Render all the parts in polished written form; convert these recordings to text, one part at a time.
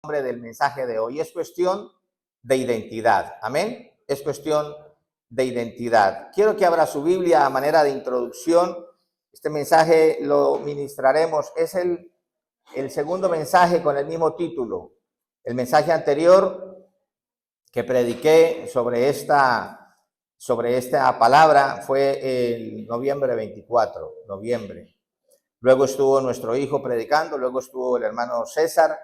Del mensaje de hoy. Es cuestión de identidad. Amén. Es cuestión de identidad. Quiero que abra su Biblia a manera de introducción. Este mensaje lo ministraremos. Es el segundo mensaje con el mismo título. El mensaje anterior que prediqué sobre esta palabra fue el noviembre 24. Luego estuvo nuestro hijo predicando, luego estuvo el hermano César,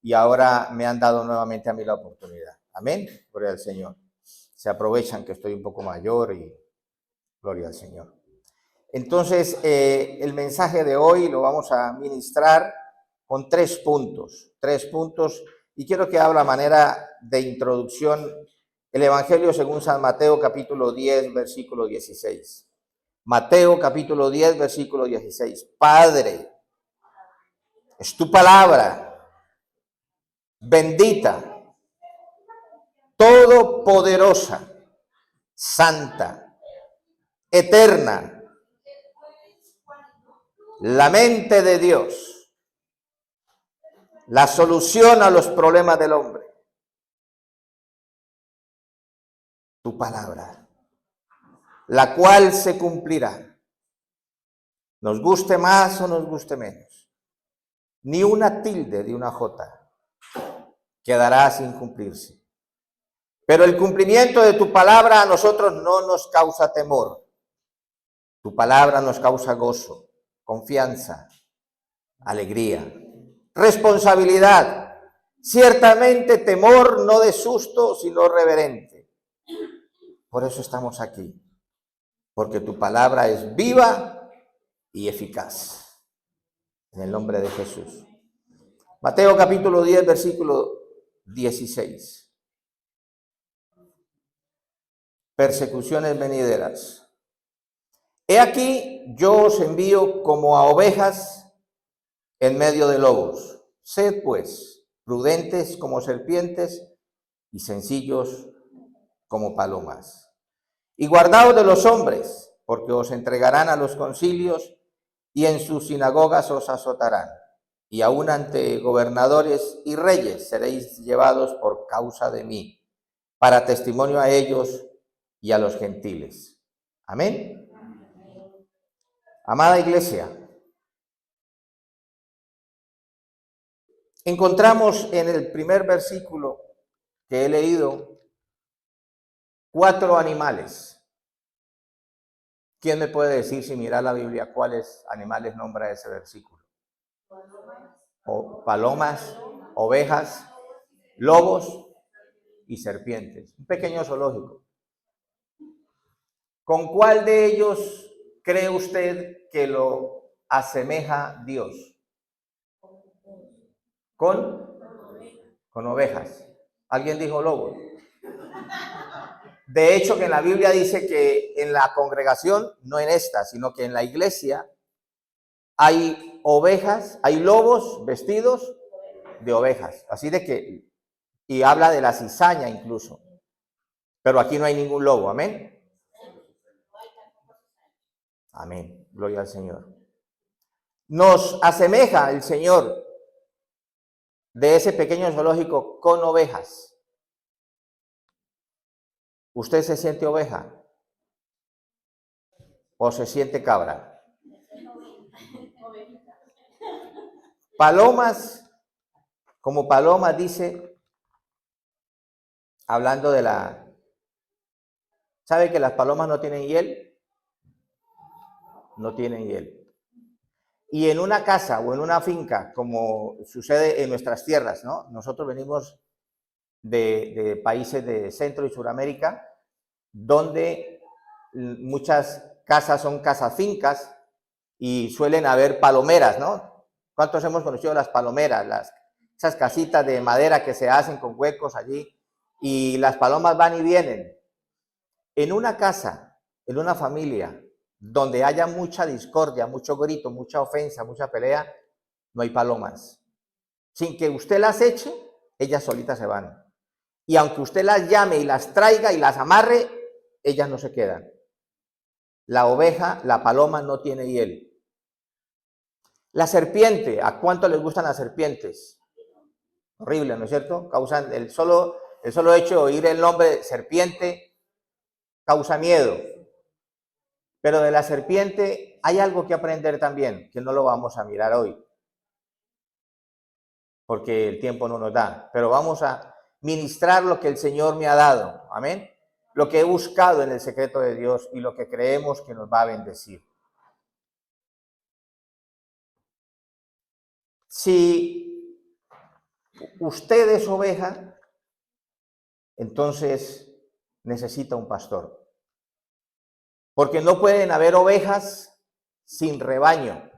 y ahora me han dado nuevamente a mí la oportunidad. Amén. Gloria al Señor. Se aprovechan que estoy un poco mayor y gloria al Señor. Entonces, el mensaje de hoy lo vamos a ministrar con tres puntos, y quiero que hable a manera de introducción el Evangelio según San Mateo, capítulo 10, versículo 16. Mateo, capítulo 10, versículo 16. Padre, es tu palabra, bendita, todopoderosa, santa, eterna, la mente de Dios, la solución a los problemas del hombre. Tu palabra, la cual se cumplirá, nos guste más o nos guste menos. Ni una tilde de una jota quedará sin cumplirse. Pero el cumplimiento de tu palabra a nosotros no nos causa temor. Tu palabra nos causa gozo, confianza, alegría, responsabilidad, ciertamente temor, no de susto, sino reverente. Por eso estamos aquí, porque tu palabra es viva y eficaz. En el nombre de Jesús. Mateo capítulo 10, versículo 16. Persecuciones venideras. He aquí, yo os envío como a ovejas en medio de lobos. Sed pues prudentes como serpientes y sencillos como palomas. Y guardaos de los hombres, porque os entregarán a los concilios y en sus sinagogas os azotarán. Y aun ante gobernadores y reyes seréis llevados por causa de mí, para testimonio a ellos y a los gentiles. Amén. Amada iglesia, encontramos en el primer versículo que he leído 4 animales. ¿Quién me puede decir, si mira la Biblia, cuáles animales nombra ese versículo? Palomas, ovejas, lobos y serpientes. Un pequeño zoológico. ¿Con cuál de ellos cree usted que lo asemeja Dios? Con ovejas. ¿Alguien dijo lobo? De hecho, que en la Biblia dice que en la congregación, no en esta, sino que en la iglesia, hay ovejas, hay lobos vestidos de ovejas. Así de que, y habla de la cizaña incluso. Pero aquí no hay ningún lobo, amén. Amén, gloria al Señor. Nos asemeja el Señor de ese pequeño zoológico con ovejas. ¿Usted se siente oveja o se siente cabra? Palomas, como paloma dice, hablando de la... ¿Sabe que las palomas no tienen hiel? No tienen hiel. Y en una casa o en una finca, como sucede en nuestras tierras, ¿no? Nosotros venimos de países de Centro y Suramérica, donde muchas casas son casas fincas y suelen haber palomeras, ¿no? ¿Cuántos hemos conocido las palomeras? Esas casitas de madera que se hacen con huecos allí, y las palomas van y vienen. En una casa, en una familia, donde haya mucha discordia, mucho grito, mucha ofensa, mucha pelea, no hay palomas. Sin que usted las eche, ellas solitas se van. Y aunque usted las llame y las traiga y las amarre, ellas no se quedan. La oveja, la paloma, no tiene hiel. La serpiente, ¿a cuánto les gustan las serpientes? Horrible, ¿no es cierto? Causan el solo hecho de oír el nombre de serpiente causa miedo. Pero de la serpiente hay algo que aprender también, que no lo vamos a mirar hoy, porque el tiempo no nos da. Pero vamos a ministrar lo que el Señor me ha dado. Amén. Lo que he buscado en el secreto de Dios y lo que creemos que nos va a bendecir. Si usted es oveja, entonces necesita un pastor. Porque no pueden haber ovejas sin rebaño.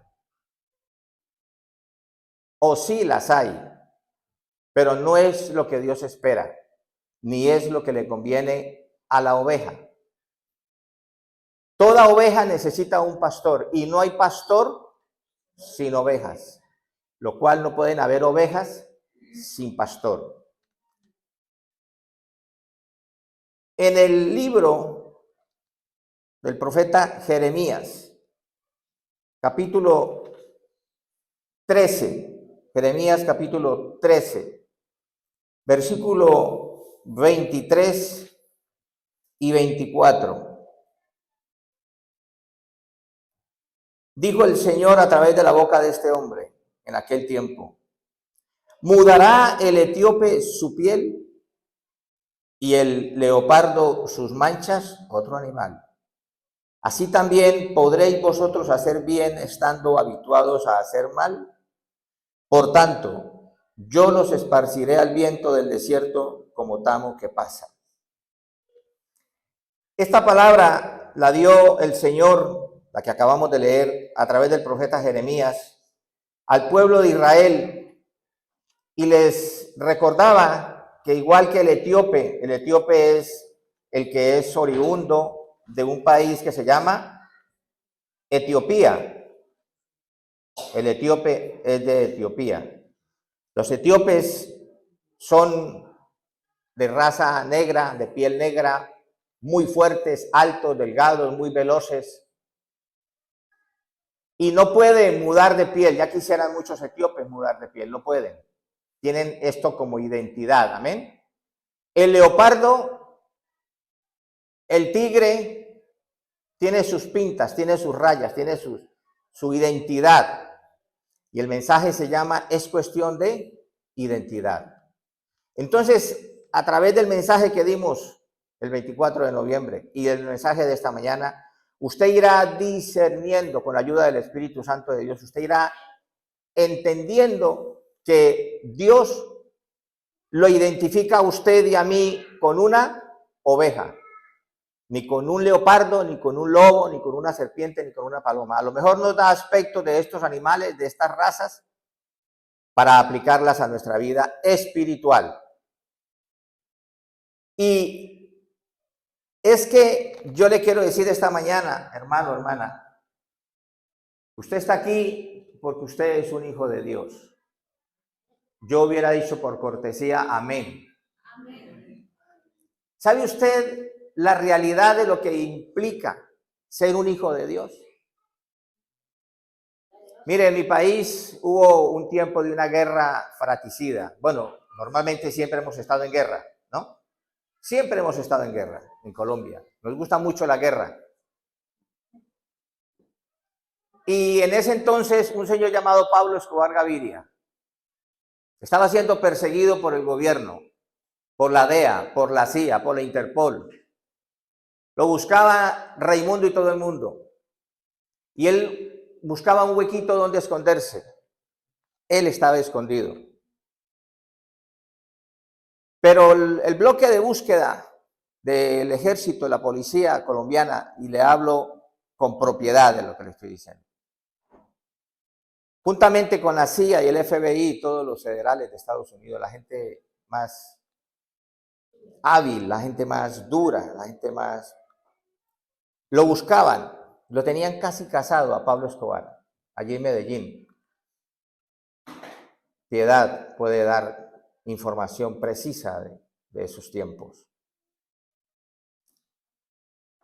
O sí las hay, pero no es lo que Dios espera, ni es lo que le conviene a la oveja. Toda oveja necesita un pastor y no hay pastor sin ovejas, lo cual no pueden haber ovejas sin pastor. En el libro del profeta Jeremías, capítulo 13, Jeremías capítulo 13, versículo 23 y 24. Dijo el Señor a través de la boca de este hombre en aquel tiempo: ¿mudará el etíope su piel y el leopardo sus manchas? Otro animal. Así también podréis vosotros hacer bien estando habituados a hacer mal. Por tanto, yo los esparciré al viento del desierto como tamo que pasa. Esta palabra la dio el Señor, la que acabamos de leer, a través del profeta Jeremías, al pueblo de Israel, y les recordaba que igual que el etíope es el que es oriundo de un país que se llama Etiopía. El etíope es de Etiopía. Los etíopes son de raza negra, de piel negra, muy fuertes, altos, delgados, muy veloces. Y no pueden mudar de piel. Ya quisieran muchos etíopes mudar de piel, no pueden. Tienen esto como identidad, amén. El leopardo, el tigre, tiene sus pintas, tiene sus rayas, tiene su identidad. Y el mensaje se llama, es cuestión de identidad. Entonces, a través del mensaje que dimos el 24 de noviembre y el mensaje de esta mañana, usted irá discerniendo con la ayuda del Espíritu Santo de Dios, usted irá entendiendo que Dios lo identifica a usted y a mí con una oveja, ni con un leopardo, ni con un lobo, ni con una serpiente, ni con una paloma. A lo mejor nos da aspectos de estos animales, de estas razas, para aplicarlas a nuestra vida espiritual. Y es que yo le quiero decir esta mañana, hermano, hermana, usted está aquí porque usted es un hijo de Dios. Yo hubiera dicho por cortesía, amén. Amén. ¿Sabe usted la realidad de lo que implica ser un hijo de Dios? Mire, en mi país hubo un tiempo de una guerra fratricida. Bueno, normalmente siempre hemos estado en guerra, ¿no? Siempre hemos estado en guerra en Colombia. Nos gusta mucho la guerra. Y en ese entonces un señor llamado Pablo Escobar Gaviria estaba siendo perseguido por el gobierno, por la DEA, por la CIA, por la Interpol. Lo buscaba Raimundo y todo el mundo. Y él buscaba un huequito donde esconderse. Él estaba escondido. Pero el bloque de búsqueda del ejército, la policía colombiana, y le hablo con propiedad de lo que le estoy diciendo, juntamente con la CIA y el FBI y todos los federales de Estados Unidos, la gente más hábil, la gente más dura, la gente más... Lo buscaban, lo tenían casi casado a Pablo Escobar, allí en Medellín. Piedad puede dar información precisa de esos tiempos.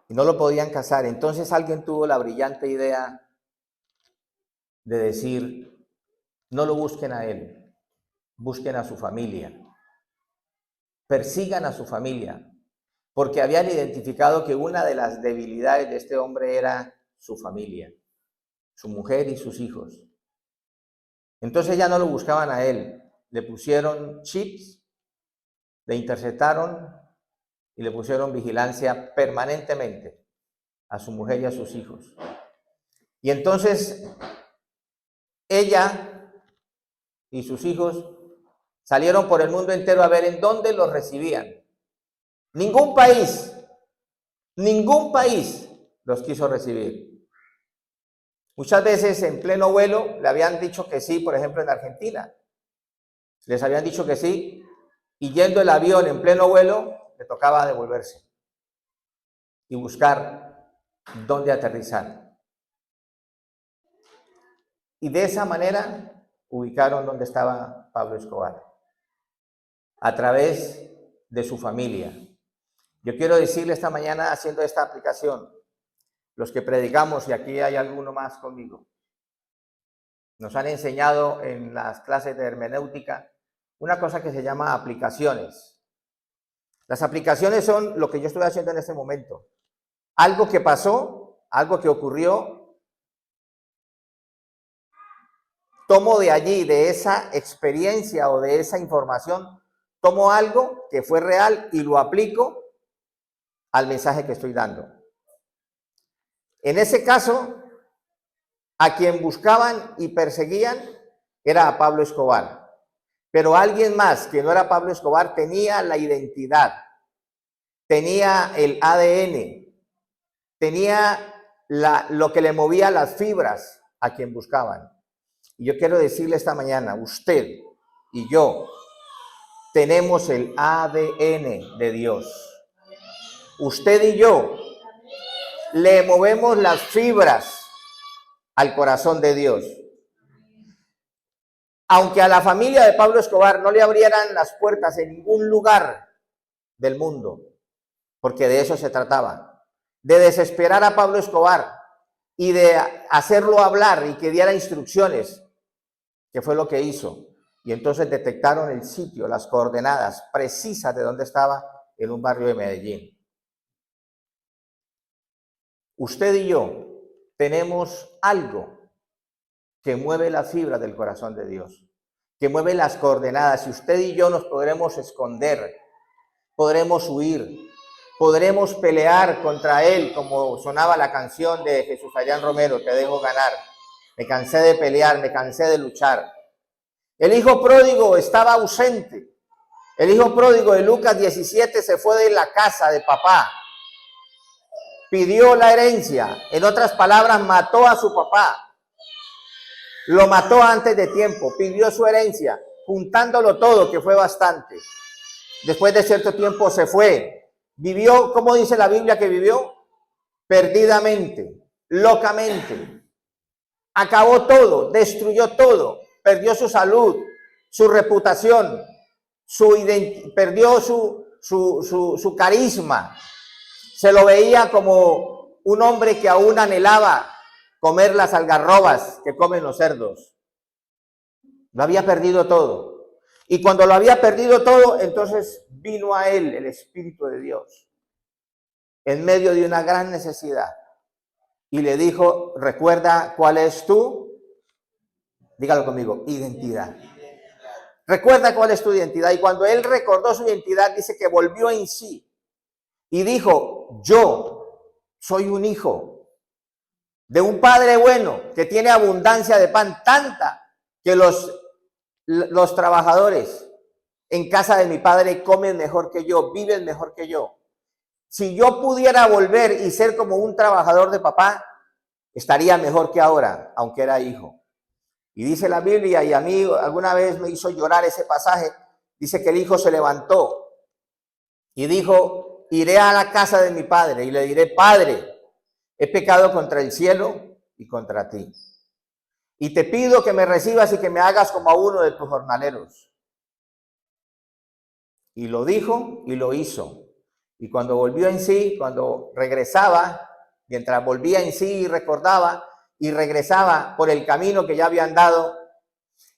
Y no lo podían casar. Entonces alguien tuvo la brillante idea de decir, no lo busquen a él, busquen a su familia, persigan a su familia, porque habían identificado que una de las debilidades de este hombre era su familia, su mujer y sus hijos. Entonces ya no lo buscaban a él, le pusieron chips, le interceptaron y le pusieron vigilancia permanentemente a su mujer y a sus hijos. Y entonces ella y sus hijos salieron por el mundo entero a ver en dónde los recibían. Ningún país los quiso recibir. Muchas veces en pleno vuelo le habían dicho que sí, por ejemplo en Argentina. Les habían dicho que sí, y yendo el avión en pleno vuelo, le tocaba devolverse y buscar dónde aterrizar. Y de esa manera ubicaron dónde estaba Pablo Escobar, a través de su familia. Yo quiero decirle esta mañana, haciendo esta aplicación, los que predicamos, y aquí hay alguno más conmigo, nos han enseñado en las clases de hermenéutica una cosa que se llama aplicaciones. Las aplicaciones son lo que yo estoy haciendo en este momento. Algo que pasó, algo que ocurrió, tomo de allí, de esa experiencia o de esa información, tomo algo que fue real y lo aplico al mensaje que estoy dando. En ese caso, a quien buscaban y perseguían era a Pablo Escobar. Pero alguien más que no era Pablo Escobar tenía la identidad, tenía el ADN, tenía lo que le movía las fibras a quien buscaban. Y yo quiero decirle esta mañana, usted y yo tenemos el ADN de Dios. Usted y yo le movemos las fibras al corazón de Dios. Aunque a la familia de Pablo Escobar no le abrieran las puertas en ningún lugar del mundo, porque de eso se trataba, de desesperar a Pablo Escobar y de hacerlo hablar y que diera instrucciones, que fue lo que hizo. Y entonces detectaron el sitio, las coordenadas precisas de dónde estaba, en un barrio de Medellín. Usted y yo tenemos algo que mueve la fibra del corazón de Dios, que mueve las coordenadas. Y usted y yo nos podremos esconder, podremos huir, podremos pelear contra él, como sonaba la canción de Jesús Adrián Romero, Te dejo ganar. Me cansé de pelear, me cansé de luchar. El hijo pródigo estaba ausente. El hijo pródigo de Lucas 17 se fue de la casa de papá. Pidió la herencia. En otras palabras, mató a su papá. Lo mató antes de tiempo. Pidió su herencia, juntándolo todo, que fue bastante. Después de cierto tiempo se fue. Vivió, ¿cómo dice la Biblia que vivió? Perdidamente, locamente. Acabó todo, destruyó todo. Perdió su salud, su reputación, perdió su carisma. Se lo veía como un hombre que aún anhelaba comer las algarrobas que comen los cerdos. Lo había perdido todo. Y cuando lo había perdido todo, entonces vino a él el Espíritu de Dios en medio de una gran necesidad. Y le dijo, recuerda cuál es tu, dígalo conmigo, identidad. Recuerda cuál es tu identidad. Y cuando él recordó su identidad, dice que volvió en sí. Y dijo, yo soy un hijo de un padre bueno que tiene abundancia de pan, tanta que los trabajadores en casa de mi padre comen mejor que yo, viven mejor que yo. Si yo pudiera volver y ser como un trabajador de papá, estaría mejor que ahora, aunque era hijo. Y dice la Biblia, y a mí alguna vez me hizo llorar ese pasaje, dice que el hijo se levantó y dijo, iré a la casa de mi padre y le diré, Padre, he pecado contra el cielo y contra ti. Y te pido que me recibas y que me hagas como a uno de tus jornaleros. Y lo dijo y lo hizo. Y cuando volvió en sí, cuando regresaba, mientras volvía en sí y recordaba, y regresaba por el camino que ya había andado,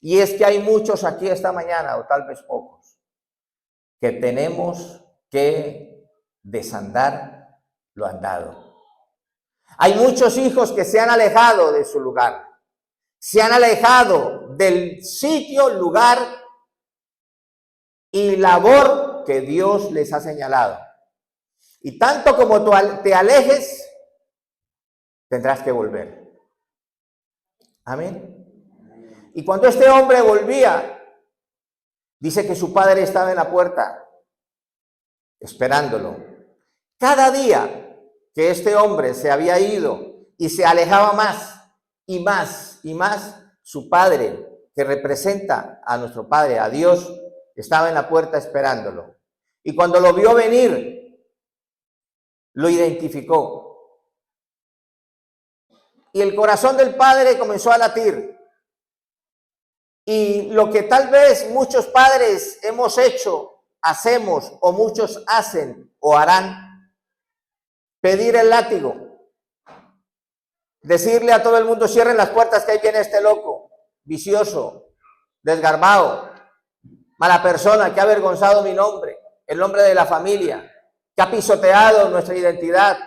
Y es que hay muchos aquí esta mañana, o tal vez pocos, que tenemos que desandar lo andado. Hay muchos hijos que se han alejado de su lugar, se han alejado del sitio, lugar y labor que Dios les ha señalado. Y tanto como tú te alejes, tendrás que volver. Amén. Y cuando este hombre volvía, dice que su padre estaba en la puerta, esperándolo. Cada día que este hombre se había ido y se alejaba más y más y más, su padre, que representa a nuestro Padre, a Dios, estaba en la puerta esperándolo. Y cuando lo vio venir, lo identificó. Y el corazón del padre comenzó a latir. Y lo que tal vez muchos padres hemos hecho, hacemos, o muchos hacen o harán, pedir el látigo, decirle a todo el mundo: cierren las puertas que ahí viene este loco, vicioso, desgarbado, mala persona, que ha avergonzado mi nombre, el nombre de la familia, que ha pisoteado nuestra identidad,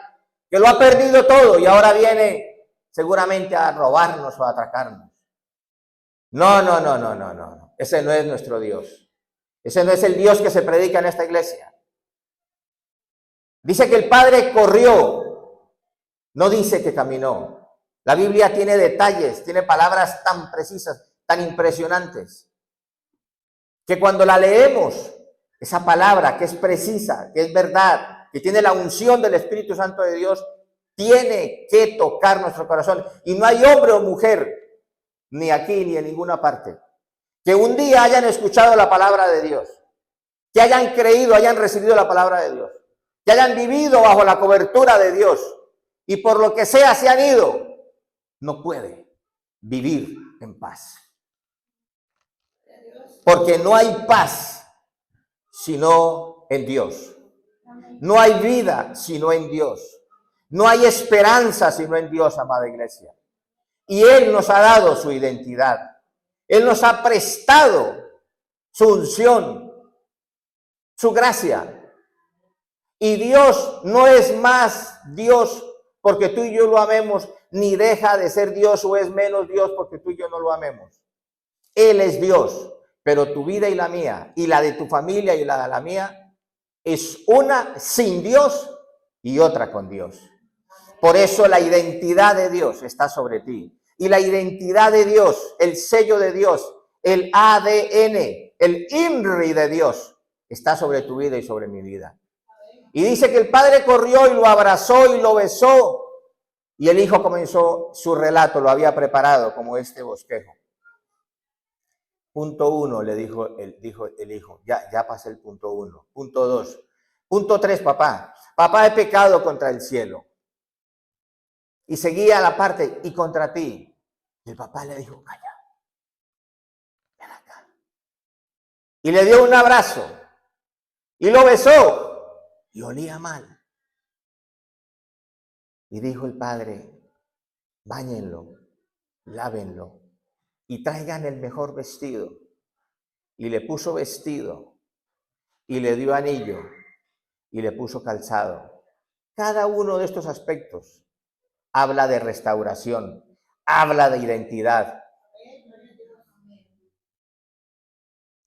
que lo ha perdido todo y ahora viene seguramente a robarnos o a atracarnos. No, no, no, no, no, no. Ese no es nuestro Dios. Ese no es el Dios que se predica en esta iglesia. Dice que el padre corrió, no dice que caminó. La Biblia tiene detalles, tiene palabras tan precisas, tan impresionantes, que cuando la leemos, esa palabra que es precisa, que es verdad, que tiene la unción del Espíritu Santo de Dios, tiene que tocar nuestro corazón. Y no hay hombre o mujer, ni aquí ni en ninguna parte, que un día hayan escuchado la palabra de Dios, que hayan creído, hayan recibido la palabra de Dios, que hayan vivido bajo la cobertura de Dios y por lo que sea se han ido, no puede vivir en paz. Porque no hay paz sino en Dios. No hay vida sino en Dios. No hay esperanza sino en Dios, amada iglesia. Y Él nos ha dado su identidad. Él nos ha prestado su unción, su gracia. Y Dios no es más Dios porque tú y yo lo amemos, ni deja de ser Dios o es menos Dios porque tú y yo no lo amemos. Él es Dios, pero tu vida y la mía, y la de tu familia y la de la mía, es una sin Dios y otra con Dios. Por eso la identidad de Dios está sobre ti. Y la identidad de Dios, el sello de Dios, el ADN, el INRI de Dios, está sobre tu vida y sobre mi vida. Y dice que el padre corrió y lo abrazó y lo besó. Y el hijo comenzó su relato, lo había preparado como este bosquejo. Punto 1, le dijo el hijo. Ya pasé el punto 1. Punto 2. Punto 3, papá. Papá, he pecado contra el cielo. Y seguía la parte, y contra ti. Y el papá le dijo: calla, ven acá. Y le dio un abrazo. Y lo besó. Y olía mal. Y dijo el padre: báñenlo, lávenlo y traigan el mejor vestido. Y le puso vestido. Y le dio anillo. Y le puso calzado. Cada uno de estos aspectos habla de restauración, habla de identidad,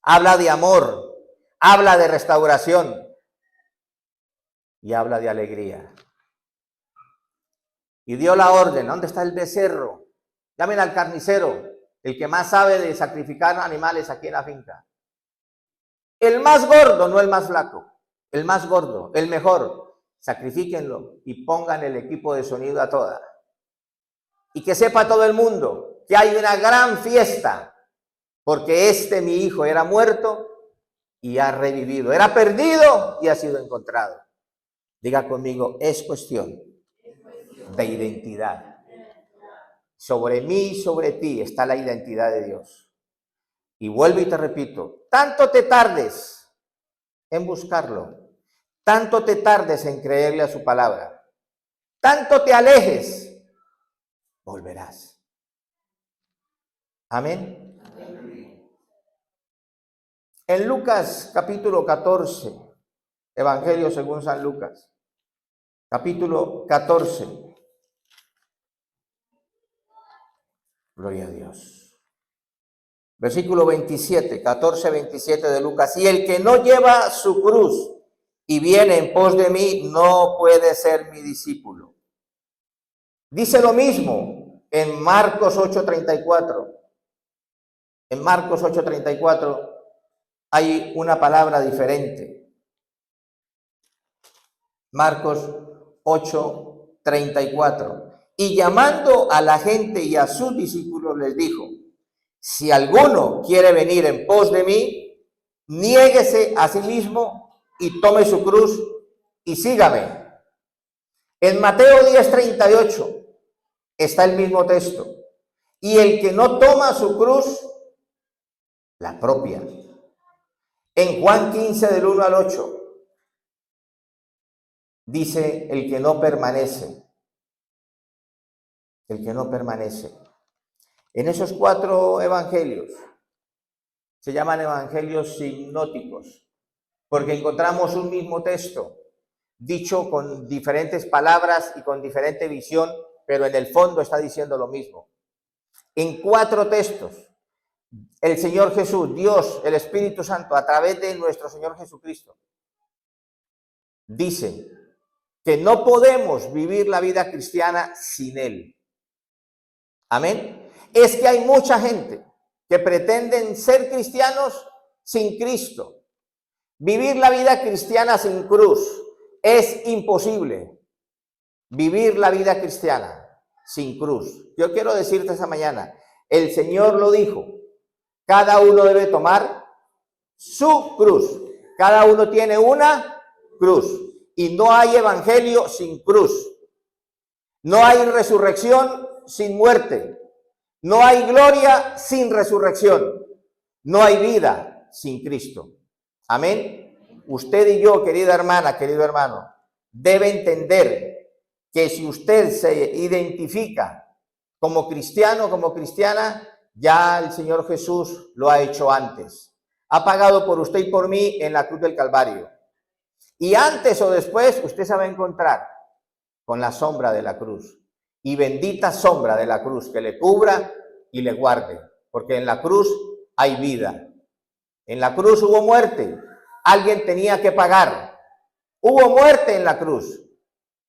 habla de amor, habla de restauración y habla de alegría. Y dio la orden: ¿dónde está el becerro? Llamen al carnicero, el que más sabe de sacrificar animales aquí en la finca. El más gordo, no el más flaco, el más gordo, el mejor. Sacrifíquenlo y pongan el equipo de sonido a toda. Y que sepa todo el mundo que hay una gran fiesta, porque mi hijo era muerto y ha revivido. Era perdido y ha sido encontrado. Diga conmigo: es cuestión de identidad. Sobre mí y sobre ti está la identidad de Dios. Y vuelvo y te repito: tanto te tardes en buscarlo, tanto te tardes en creerle a su palabra, tanto te alejes, volverás. Amén. En Lucas capítulo 14, Evangelio según San Lucas, capítulo 14. Gloria a Dios. Versículo 27, 14, 27 de Lucas. Y el que no lleva su cruz y viene en pos de mí, no puede ser mi discípulo. Dice lo mismo en Marcos 8:34. En Marcos 8:34 hay una palabra diferente. Marcos 8:34. Y llamando a la gente y a sus discípulos les dijo: si alguno quiere venir en pos de mí, niéguese a sí mismo y tome su cruz y sígame. En Mateo 10:38 está el mismo texto. Y el que no toma su cruz, la propia. En Juan 15 del 1 al 8 dice: el que no permanece. El que no permanece. En esos 4 evangelios se llaman evangelios sinóticos, porque encontramos un mismo texto, dicho con diferentes palabras y con diferente visión, pero en el fondo está diciendo lo mismo. En 4 textos, el Señor Jesús, Dios, el Espíritu Santo, a través de nuestro Señor Jesucristo, dice que no podemos vivir la vida cristiana sin Él. Amén. Es que hay mucha gente que pretenden ser cristianos sin Cristo. Vivir la vida cristiana sin cruz es imposible. Vivir la vida cristiana sin cruz. Yo quiero decirte esta mañana, el Señor lo dijo, cada uno debe tomar su cruz. Cada uno tiene una cruz. Y no hay evangelio sin cruz. No hay resurrección sin muerte. No hay gloria sin resurrección. No hay vida sin Cristo. Amén. Usted y yo, querida hermana, querido hermano, debe entender que si usted se identifica como cristiano, como cristiana, ya el Señor Jesús lo ha hecho antes. Ha pagado por usted y por mí en la cruz del Calvario. Y antes o después usted se va a encontrar con la sombra de la cruz. Y bendita sombra de la cruz que le cubra y le guarde. Porque en la cruz hay vida. En la cruz hubo muerte. Alguien tenía que pagar. Hubo muerte en la cruz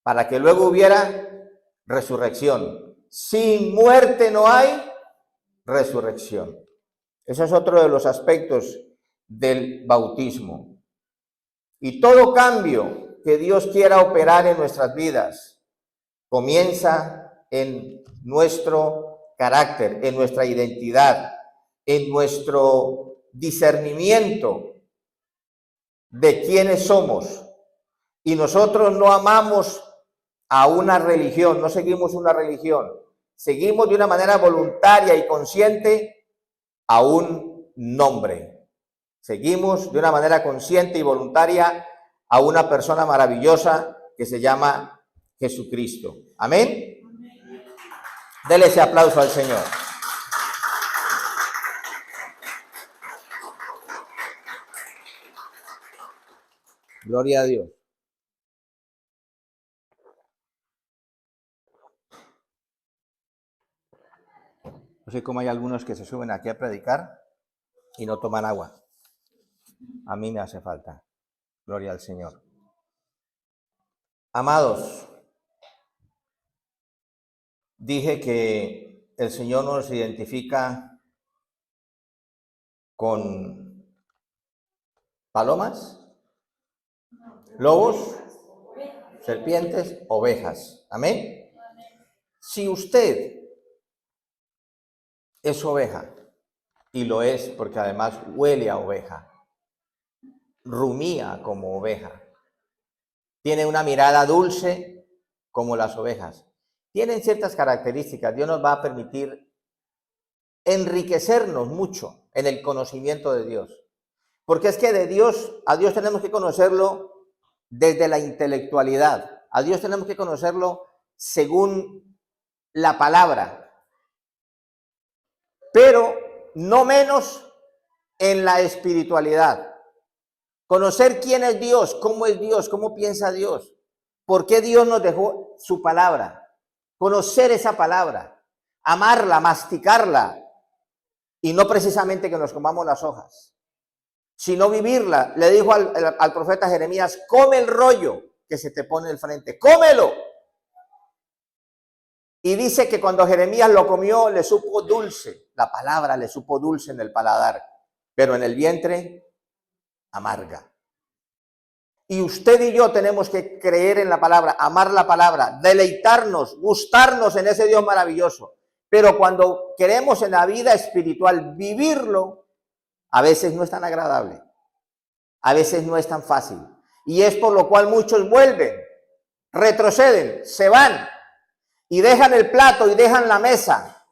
para que luego hubiera resurrección. Sin muerte no hay resurrección. Ese es otro de los aspectos del bautismo. Y todo cambio que Dios quiera operar en nuestras vidas comienza en nuestro carácter, en nuestra identidad, en nuestro discernimiento de quiénes somos. Y nosotros no amamos a una religión, no seguimos una religión, seguimos de una manera voluntaria y consciente a un nombre. Seguimos de una manera consciente y voluntaria a una persona maravillosa que se llama Jesucristo. Amén. Dele ese aplauso al Señor. Gloria a Dios. No sé cómo hay algunos que se suben aquí a predicar y no toman agua. A mí me hace falta. Gloria al Señor. Amados, dije que el Señor nos identifica con palomas, lobos, serpientes, ovejas. Amén. Si usted es oveja, y lo es porque además huele a oveja, rumía como oveja, tiene una mirada dulce como las ovejas, tienen ciertas características. Dios nos va a permitir enriquecernos mucho en el conocimiento de Dios, porque es que a Dios tenemos que conocerlo desde la intelectualidad, a Dios tenemos que conocerlo según la palabra, pero no menos en la espiritualidad. Conocer quién es Dios, cómo piensa Dios, por qué Dios nos dejó su palabra. Conocer esa palabra, amarla, masticarla, y no precisamente que nos comamos las hojas, sino vivirla. Le dijo al profeta Jeremías, come el rollo que se te pone al frente, cómelo. Y dice que cuando Jeremías lo comió, le supo dulce, la palabra le supo dulce en el paladar, pero en el vientre amarga. Y usted y yo tenemos que creer en la palabra, amar la palabra, deleitarnos, gustarnos en ese Dios maravilloso. Pero cuando queremos en la vida espiritual vivirlo, a veces no es tan agradable, a veces no es tan fácil. Y es por lo cual muchos vuelven, retroceden, se van y dejan el plato y dejan la mesa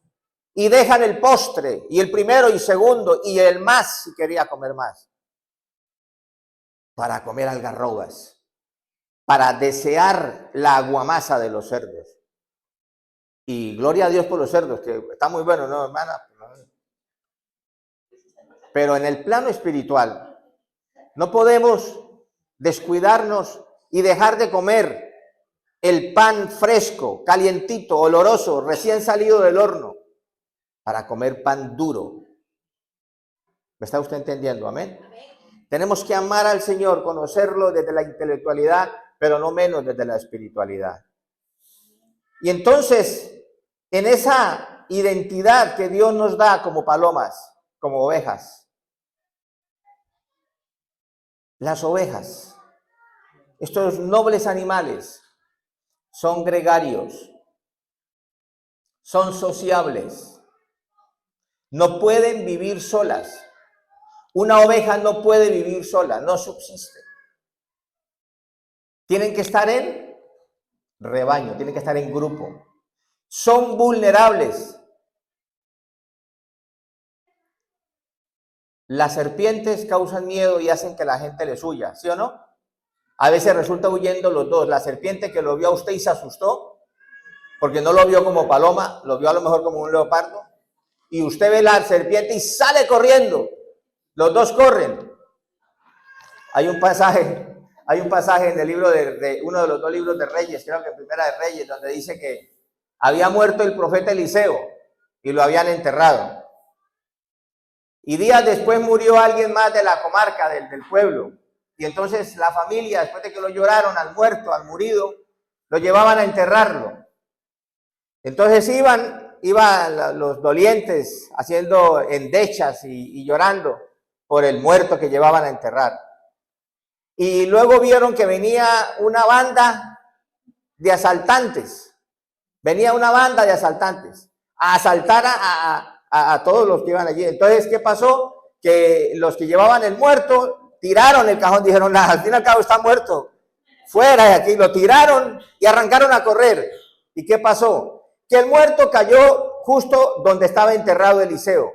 y dejan el postre y el primero y segundo y el más si quería comer más, para comer algarrobas, para desear la aguamasa de los cerdos. Y gloria a Dios por los cerdos, que está muy bueno, ¿no, hermana? Pero en el plano espiritual no podemos descuidarnos y dejar de comer el pan fresco, calientito, oloroso, recién salido del horno, para comer pan duro. ¿Me está usted entendiendo? Amén. Tenemos que amar al Señor, conocerlo desde la intelectualidad, pero no menos desde la espiritualidad. Y entonces, en esa identidad que Dios nos da como palomas, como ovejas, las ovejas, estos nobles animales, son gregarios, son sociables, no pueden vivir solas. Una oveja no puede vivir sola, no subsiste. Tienen que estar en rebaño, tienen que estar en grupo. Son vulnerables. Las serpientes causan miedo y hacen que la gente les huya, ¿sí o no? A veces resulta huyendo los dos. La serpiente que lo vio a usted y se asustó, porque no lo vio como paloma, lo vio a lo mejor como un leopardo, y usted ve la serpiente y sale corriendo. Los dos corren. Hay un pasaje en el libro de uno de los dos libros de Reyes, creo que Primera de Reyes, donde dice que había muerto el profeta Eliseo y lo habían enterrado. Y días después murió alguien más de la comarca, del pueblo. Y entonces la familia, después de que lo lloraron al muerto, al morido, lo llevaban a enterrarlo. Entonces iban los dolientes haciendo endechas y llorando por el muerto que llevaban a enterrar. Y luego vieron que venía una banda de asaltantes. Venía una banda de asaltantes a asaltar a todos los que iban allí. Entonces, ¿qué pasó? Que los que llevaban el muerto tiraron el cajón, dijeron, nada, al fin y al cabo está muerto, fuera de aquí. Lo tiraron y arrancaron a correr. ¿Y qué pasó? Que el muerto cayó justo donde estaba enterrado Eliseo.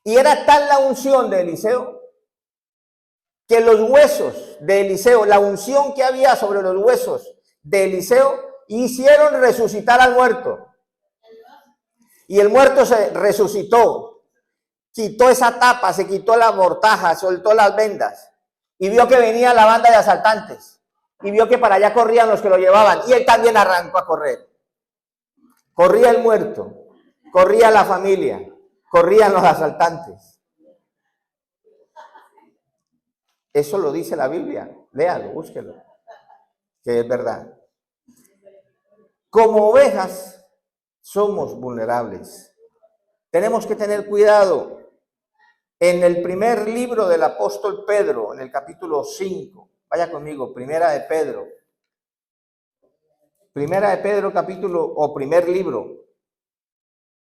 Y era tal la unción de Eliseo que los huesos de Eliseo, la unción que había sobre los huesos de Eliseo, hicieron resucitar al muerto. Y el muerto se resucitó, quitó esa tapa, se quitó la mortaja, soltó las vendas y vio que venía la banda de asaltantes y vio que para allá corrían los que lo llevaban y él también arrancó a correr. Corría el muerto, corría la familia, corrían los asaltantes. Eso lo dice la Biblia, léalo, búsquelo, que es verdad. Como ovejas somos vulnerables. Tenemos que tener cuidado. En el primer libro del apóstol Pedro, en el capítulo 5, vaya conmigo, Primera de Pedro. Primera de Pedro, capítulo o primer libro.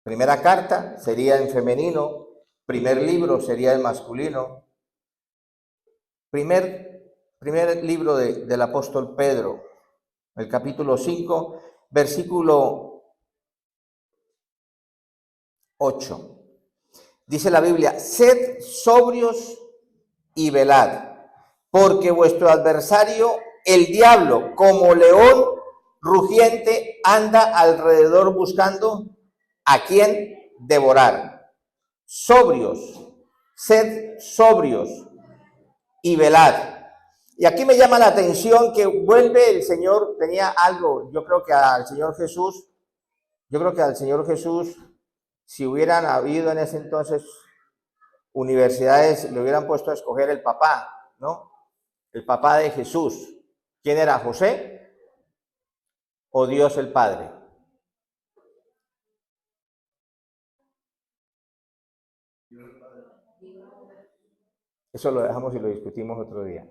Primera carta sería en femenino, primer libro sería en masculino. Primer libro del apóstol Pedro, el capítulo 5, versículo 8. Dice la Biblia, sed sobrios y velad, porque vuestro adversario, el diablo, como león rugiente, anda alrededor buscando a quien devorar. Sobrios sed sobrios y velad. Y aquí me llama la atención que vuelve el Señor, tenía algo, yo creo que al Señor Jesús, si hubieran habido en ese entonces universidades, le hubieran puesto a escoger el papá, ¿no? El papá de Jesús. ¿Quién era? ¿José o Dios el Padre? Eso lo dejamos y lo discutimos otro día.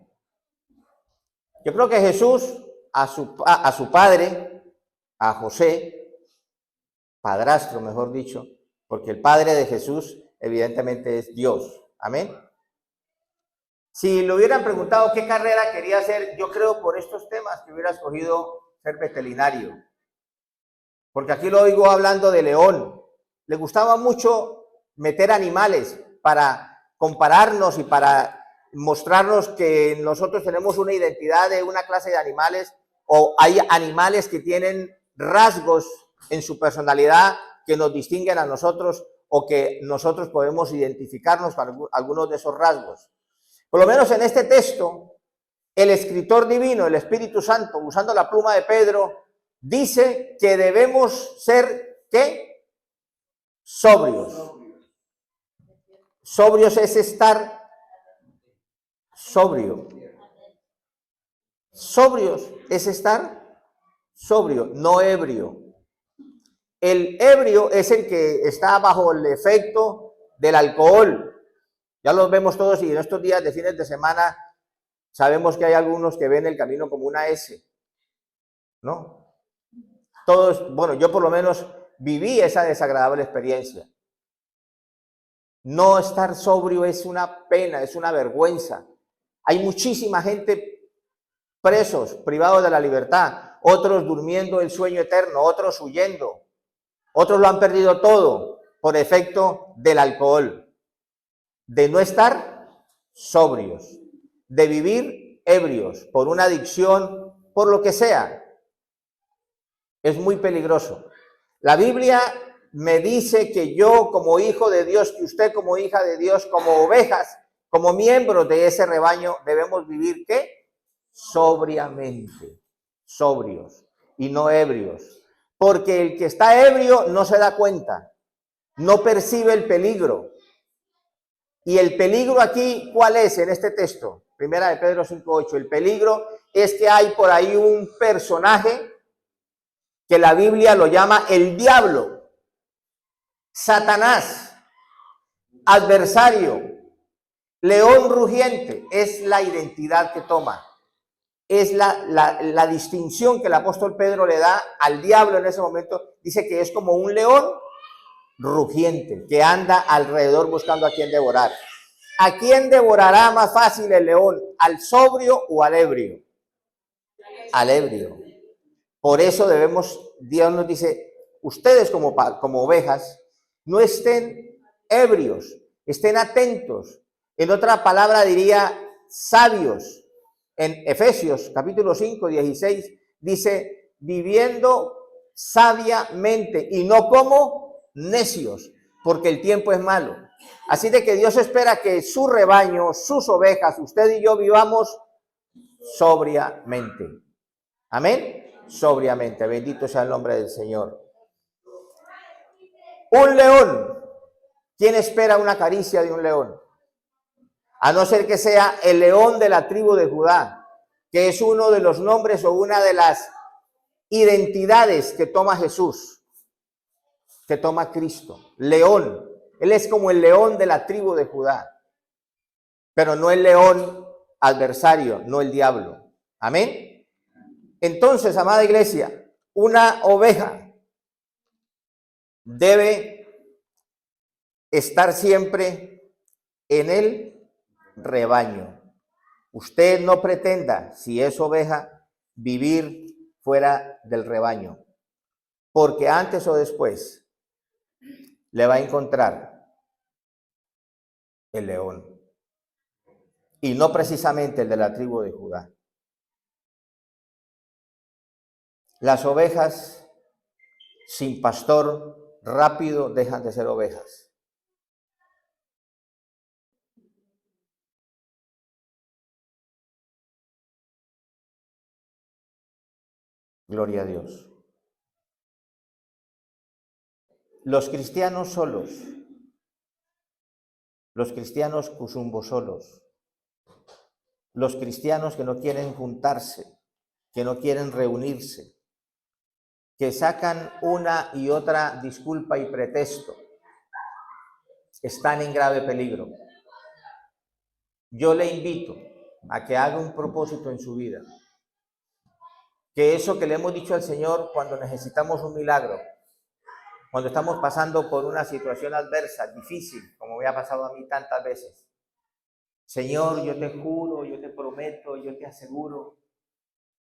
Yo creo que Jesús, a su padre, a José, padrastro, mejor dicho, porque el padre de Jesús evidentemente es Dios. Amén. Si le hubieran preguntado qué carrera quería hacer, yo creo por estos temas que hubiera escogido ser veterinario. Porque aquí lo oigo hablando de león. Le gustaba mucho meter animales para compararnos y para mostrarnos que nosotros tenemos una identidad de una clase de animales, o hay animales que tienen rasgos en su personalidad que nos distinguen a nosotros, o que nosotros podemos identificarnos con algunos de esos rasgos. Por lo menos en este texto, el escritor divino, el Espíritu Santo, usando la pluma de Pedro, dice que debemos ser, ¿qué? Sobrios. Sobrios es estar sobrio. Sobrios es estar sobrio, no ebrio. El ebrio es el que está bajo el efecto del alcohol. Ya los vemos todos, y en estos días de fines de semana sabemos que hay algunos que ven el camino como una S, ¿no? Todos, bueno, yo por lo menos viví esa desagradable experiencia. No estar sobrio es una pena, es una vergüenza. Hay muchísima gente presos, privados de la libertad, otros durmiendo el sueño eterno, otros huyendo, otros lo han perdido todo por efecto del alcohol, de no estar sobrios, de vivir ebrios por una adicción, por lo que sea. Es muy peligroso. La Biblia me dice que yo como hijo de Dios, que usted como hija de Dios, como ovejas, como miembros de ese rebaño, debemos vivir, ¿qué? Sobriamente, sobrios y no ebrios. Porque el que está ebrio no se da cuenta, no percibe el peligro. Y el peligro aquí, ¿cuál es en este texto? Primera de Pedro 5:8. El peligro es que hay por ahí un personaje que la Biblia lo llama el diablo, Satanás, adversario, león rugiente. Es la identidad que toma, es la distinción que el apóstol Pedro le da al diablo en ese momento. Dice que es como un león rugiente que anda alrededor buscando a quien devorar. ¿A quién devorará más fácil el león? ¿Al sobrio o al ebrio? Al ebrio. Por eso Dios nos dice, ustedes como ovejas, no estén ebrios, estén atentos. En otra palabra diría sabios. En Efesios capítulo 5:16 dice, viviendo sabiamente y no como necios, porque el tiempo es malo. Así de que Dios espera que su rebaño, sus ovejas, usted y yo vivamos sobriamente. Amén. Sobriamente. Bendito sea el nombre del Señor. Un león. ¿Quién espera una caricia de un león? A no ser que sea el león de la tribu de Judá, que es uno de los nombres o una de las identidades que toma Jesús, que toma Cristo. León. Él es como el león de la tribu de Judá, pero no el león adversario, no el diablo. Amén. Entonces, amada iglesia, una oveja debe estar siempre en el rebaño. Usted no pretenda, si es oveja, vivir fuera del rebaño, porque antes o después le va a encontrar el león, y no precisamente el de la tribu de Judá. Las ovejas sin pastor rápido dejan de ser ovejas. Gloria a Dios. Los cristianos solos, los cristianos cusumbo solos, los cristianos que no quieren juntarse, que no quieren reunirse, que sacan una y otra disculpa y pretexto, están en grave peligro. Yo le invito a que haga un propósito en su vida, que eso que le hemos dicho al Señor cuando necesitamos un milagro, cuando estamos pasando por una situación adversa, difícil, como me ha pasado a mí tantas veces. Señor, yo te juro, yo te prometo, yo te aseguro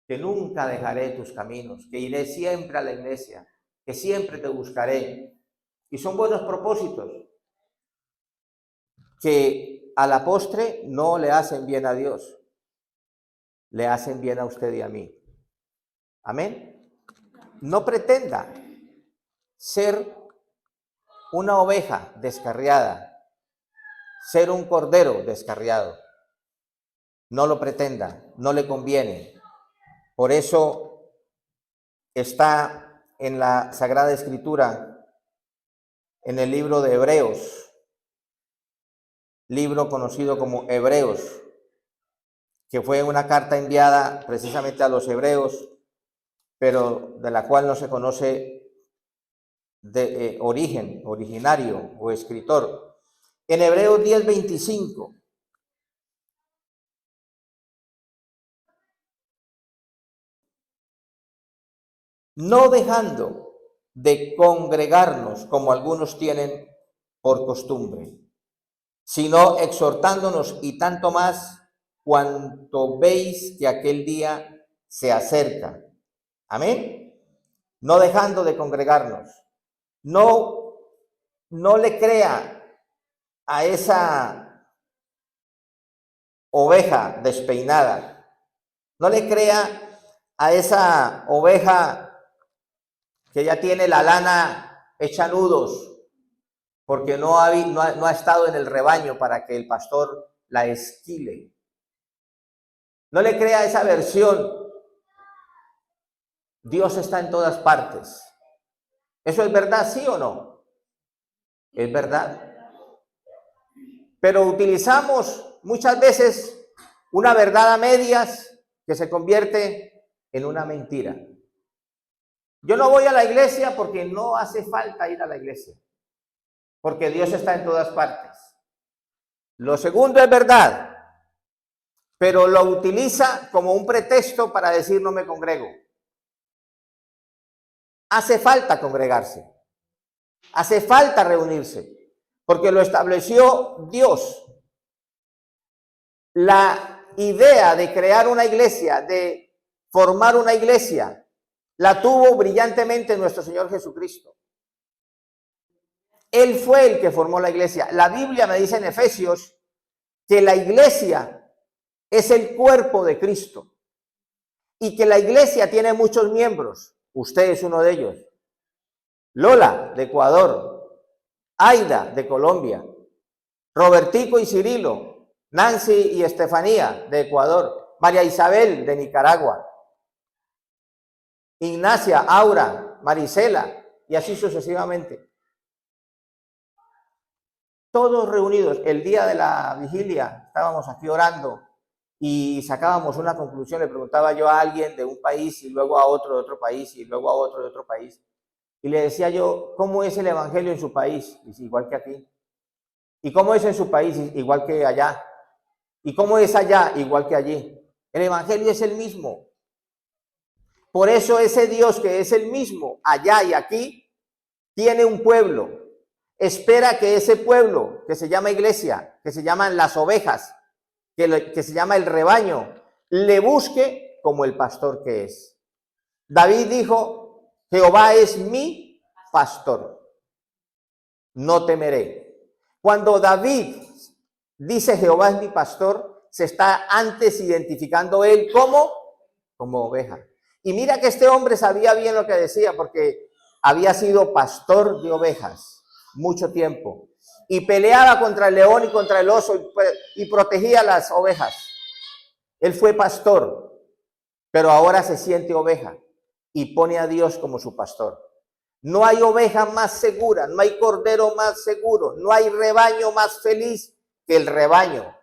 que nunca dejaré tus caminos, que iré siempre a la iglesia, que siempre te buscaré. Y son buenos propósitos que a la postre no le hacen bien a Dios, le hacen bien a usted y a mí. Amén. No pretenda ser una oveja descarriada, ser un cordero descarriado. No lo pretenda, no le conviene. Por eso está en la Sagrada Escritura, en el libro de Hebreos, libro conocido como Hebreos, que fue una carta enviada precisamente a los hebreos, pero de la cual no se conoce de origen, originario o escritor. En Hebreos 10:25. No dejando de congregarnos como algunos tienen por costumbre, sino exhortándonos, y tanto más cuanto veis que aquel día se acerca. Amén. No dejando de congregarnos. No le crea a esa oveja despeinada. No le crea a esa oveja que ya tiene la lana hecha nudos, porque no ha estado en el rebaño para que el pastor la esquile. No le crea esa versión. Dios está en todas partes. ¿Eso es verdad, sí o no? Es verdad. Pero utilizamos muchas veces una verdad a medias que se convierte en una mentira. Yo no voy a la iglesia porque no hace falta ir a la iglesia, porque Dios está en todas partes. Lo segundo es verdad, pero lo utiliza como un pretexto para decir no me congrego. Hace falta congregarse, hace falta reunirse, porque lo estableció Dios. La idea de crear una iglesia, de formar una iglesia, la tuvo brillantemente nuestro Señor Jesucristo. Él fue el que formó la iglesia. La Biblia me dice en Efesios que la iglesia es el cuerpo de Cristo y que la iglesia tiene muchos miembros. Usted es uno de ellos. Lola, de Ecuador. Aida, de Colombia. Robertico y Cirilo. Nancy y Estefanía, de Ecuador. María Isabel, de Nicaragua. Ignacia, Aura, Marisela, y así sucesivamente. Todos reunidos. El día de la vigilia estábamos aquí orando y sacábamos una conclusión. Le preguntaba yo a alguien de un país y luego a otro de otro país y luego a otro de otro país. Y le decía yo, ¿cómo es el evangelio en su país? Dice, igual que aquí. ¿Y cómo es en su país? Igual que allá. ¿Y cómo es allá? Igual que allí. El evangelio es el mismo. Por eso ese Dios que es el mismo allá y aquí, tiene un pueblo. Espera que ese pueblo, que se llama iglesia, que se llaman las ovejas, que se llama el rebaño, le busque como el pastor que es. David dijo, Jehová es mi pastor, no temeré. Cuando David dice Jehová es mi pastor, se está antes identificando él como oveja. Y mira que este hombre sabía bien lo que decía, porque había sido pastor de ovejas mucho tiempo y peleaba contra el león y contra el oso y protegía las ovejas. Él fue pastor, pero ahora se siente oveja. y pone a Dios como su pastor. No hay oveja más segura, no hay cordero más seguro, no hay rebaño más feliz que el rebaño,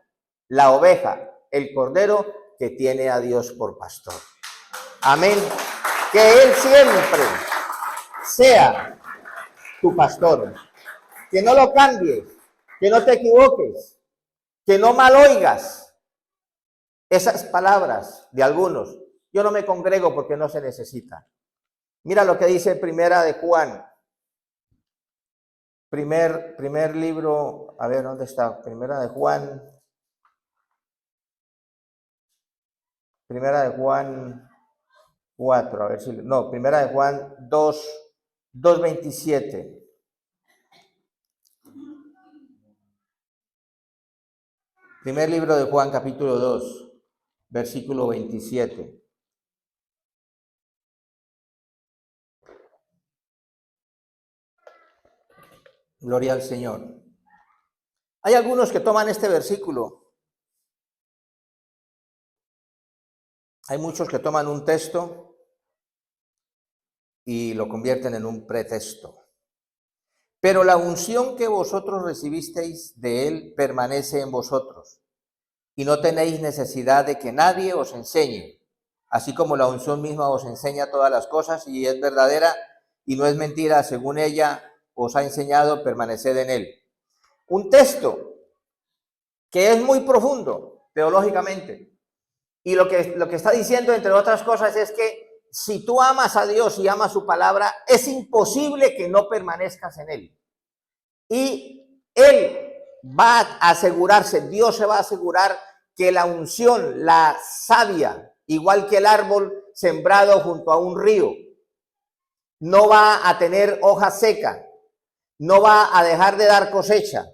la oveja, el cordero que tiene a Dios por pastor. Amén. Que Él siempre sea tu pastor. Que no lo cambies, que no te equivoques, que no mal oigas esas palabras de algunos. Yo no me congrego porque no se necesita. Mira lo que dice Primera de Juan. Primer libro, a ver, ¿dónde está? Primera de Juan 4, a ver si, no, Primera de Juan 2:27. Primer libro de Juan, capítulo 2, versículo 27. Gloria al Señor. Hay algunos que toman este versículo. Hay muchos que toman un texto y lo convierten en un pretexto. Pero la unción que vosotros recibisteis de Él permanece en vosotros, y no tenéis necesidad de que nadie os enseñe, así como la unción misma os enseña todas las cosas y es verdadera y no es mentira, según ella os ha enseñado, permaneced en Él. Un texto que es muy profundo teológicamente, y lo que está diciendo, entre otras cosas, es que si tú amas a Dios y amas su palabra, es imposible que no permanezcas en Él. Y Él va a asegurarse, Dios se va a asegurar que la unción, la savia, igual que el árbol sembrado junto a un río, no va a tener hoja seca, no va a dejar de dar cosecha,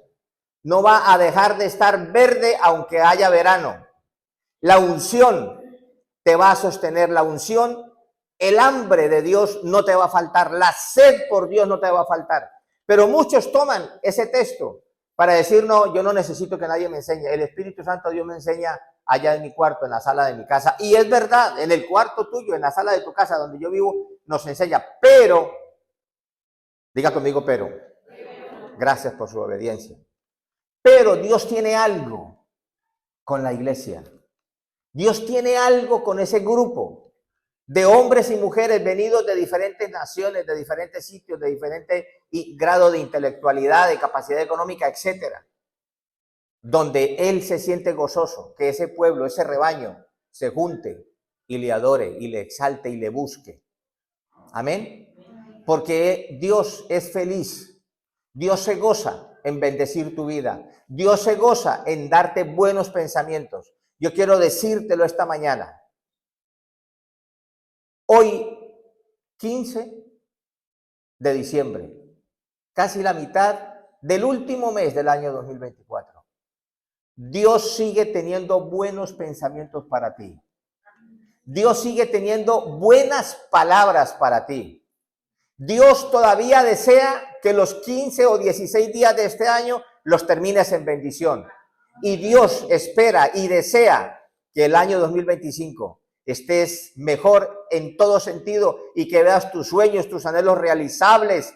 no va a dejar de estar verde aunque haya verano. La unción te va a sostener, la unción, el hambre de Dios no te va a faltar, la sed por Dios no te va a faltar. Pero muchos toman ese texto para decir, no, yo no necesito que nadie me enseñe, el Espíritu Santo Dios me enseña allá en mi cuarto, en la sala de mi casa. Y es verdad, en el cuarto tuyo, en la sala de tu casa donde yo vivo, nos enseña, pero, diga conmigo, pero, gracias por su obediencia. Pero Dios tiene algo con la iglesia. Dios tiene algo con ese grupo de hombres y mujeres venidos de diferentes naciones, de diferentes sitios, de diferente grado de intelectualidad, de capacidad económica, etcétera, donde Él se siente gozoso, que ese pueblo, ese rebaño, se junte y le adore, y le exalte y le busque. Amén. Porque Dios es feliz, Dios se goza en bendecir tu vida, Dios se goza en darte buenos pensamientos. Yo quiero decírtelo esta mañana. Hoy, 15 de diciembre, casi la mitad del último mes del año 2024. Dios sigue teniendo buenos pensamientos para ti. Dios sigue teniendo buenas palabras para ti. Dios todavía desea que los 15 o 16 días de este año los termines en bendición. Y Dios espera y desea que el año 2025 estés mejor en todo sentido y que veas tus sueños, tus anhelos realizables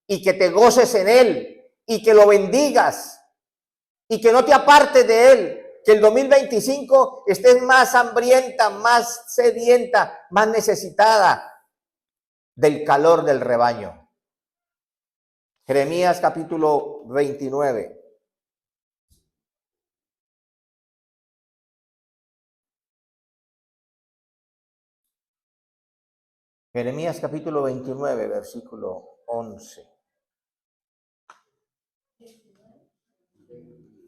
y que te goces en Él y que lo bendigas y que no te apartes de Él. Que el 2025 estés más hambrienta, más sedienta, más necesitada del calor del rebaño. Jeremías capítulo 29. Jeremías capítulo 29, versículo 11.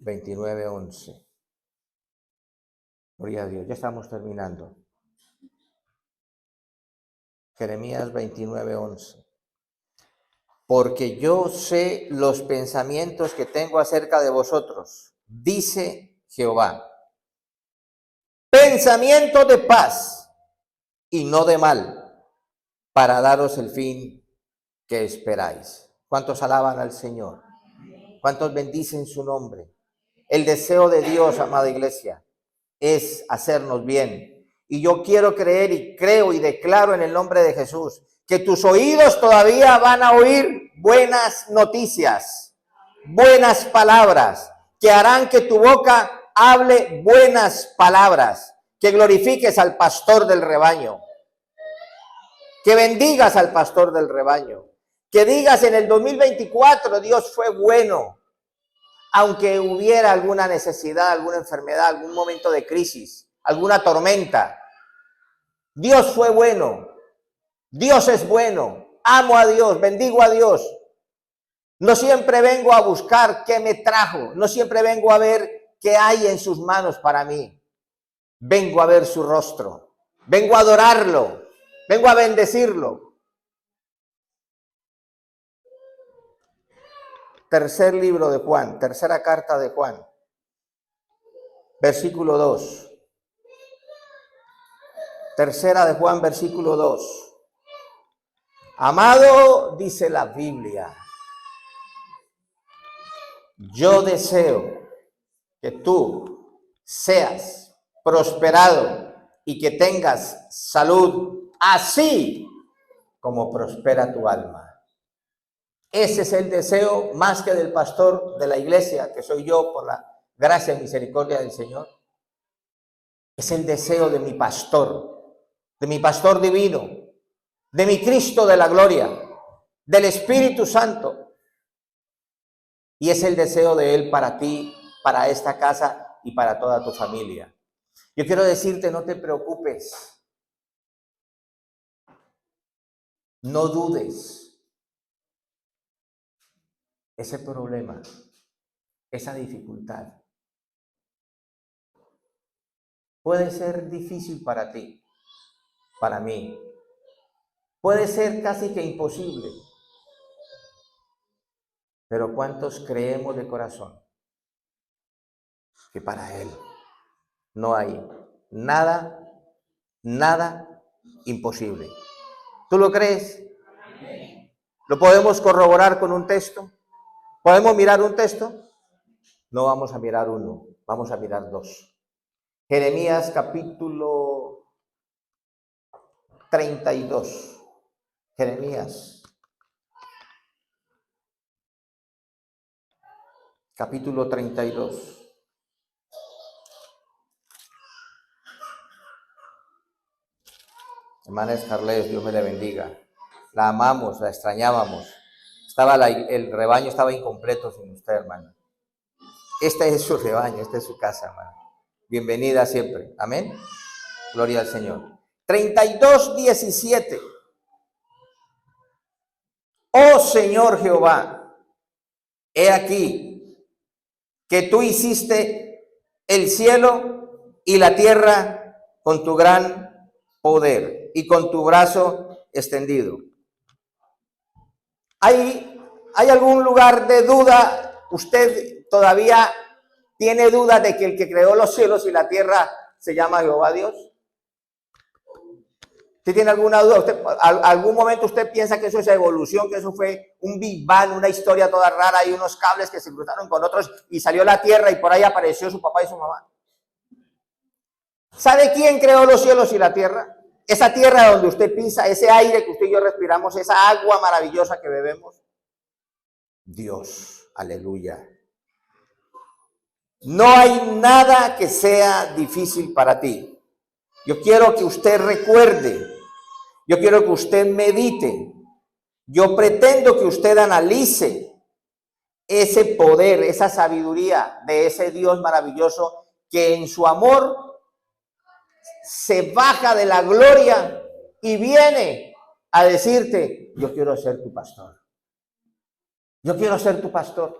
29, 11. Gloria a Dios, ya estamos terminando. Jeremías 29, 11. Porque yo sé los pensamientos que tengo acerca de vosotros, dice Jehová. Pensamiento de paz y no de mal, para daros el fin que esperáis. ¿Cuántos alaban al Señor? ¿Cuántos bendicen su nombre? El deseo de Dios, amada iglesia, es hacernos bien. Y yo quiero creer y creo y declaro en el nombre de Jesús que tus oídos todavía van a oír buenas noticias, buenas palabras, que harán que tu boca hable buenas palabras, que glorifiques al pastor del rebaño, que bendigas al pastor del rebaño, que digas en el 2024, Dios fue bueno, aunque hubiera alguna necesidad, alguna enfermedad, algún momento de crisis, alguna tormenta. Dios fue bueno, Dios es bueno, amo a Dios, bendigo a Dios. No siempre vengo a buscar qué me trajo, no siempre vengo a ver qué hay en sus manos para mí. Vengo a ver su rostro, vengo a adorarlo, vengo a bendecirlo. Tercer libro de Juan, tercera carta de Juan, versículo 2. Tercera de Juan, versículo 2. Amado, dice la Biblia, yo deseo que tú seas prosperado y que tengas salud, así como prospera tu alma. Ese es el deseo más que del pastor de la iglesia, que soy yo por la gracia y misericordia del Señor. Es el deseo de mi pastor divino, de mi Cristo de la gloria, del Espíritu Santo. Y es el deseo de Él para ti, para esta casa y para toda tu familia. Yo quiero decirte, no te preocupes. No dudes. Ese problema, esa dificultad, puede ser difícil para ti, para mí. Puede ser casi que imposible. Pero ¿cuántos creemos de corazón que para Él no hay nada imposible? ¿Tú lo crees? ¿Lo podemos corroborar con un texto? ¿Podemos mirar un texto? No vamos a mirar uno, vamos a mirar dos. Jeremías capítulo 32. Jeremías capítulo 32. Hermana Scarlett, Dios me la bendiga. La amamos, la extrañábamos. El rebaño estaba incompleto sin usted, hermana. Este es su rebaño, esta es su casa, hermana. Bienvenida siempre. Amén. Gloria al Señor. 32:17. Oh Señor Jehová, he aquí que tú hiciste el cielo y la tierra con tu gran poder y con tu brazo extendido. ¿Hay algún lugar de duda? ¿Usted todavía tiene duda de que el que creó los cielos y la tierra se llama Jehová Dios? ¿Usted tiene alguna duda? ¿Algún momento usted piensa que eso es evolución, que eso fue un Big Bang, una historia toda rara y unos cables que se cruzaron con otros y salió la tierra y por ahí apareció su papá y su mamá? ¿Sabe quién creó los cielos y la tierra? Esa tierra donde usted pisa, ese aire que usted y yo respiramos, esa agua maravillosa que bebemos. Dios, aleluya. No hay nada que sea difícil para ti. Yo quiero que usted recuerde, yo quiero que usted medite, yo pretendo que usted analice ese poder, esa sabiduría de ese Dios maravilloso que en su amor se baja de la gloria y viene a decirte, yo quiero ser tu pastor. Yo quiero ser tu pastor.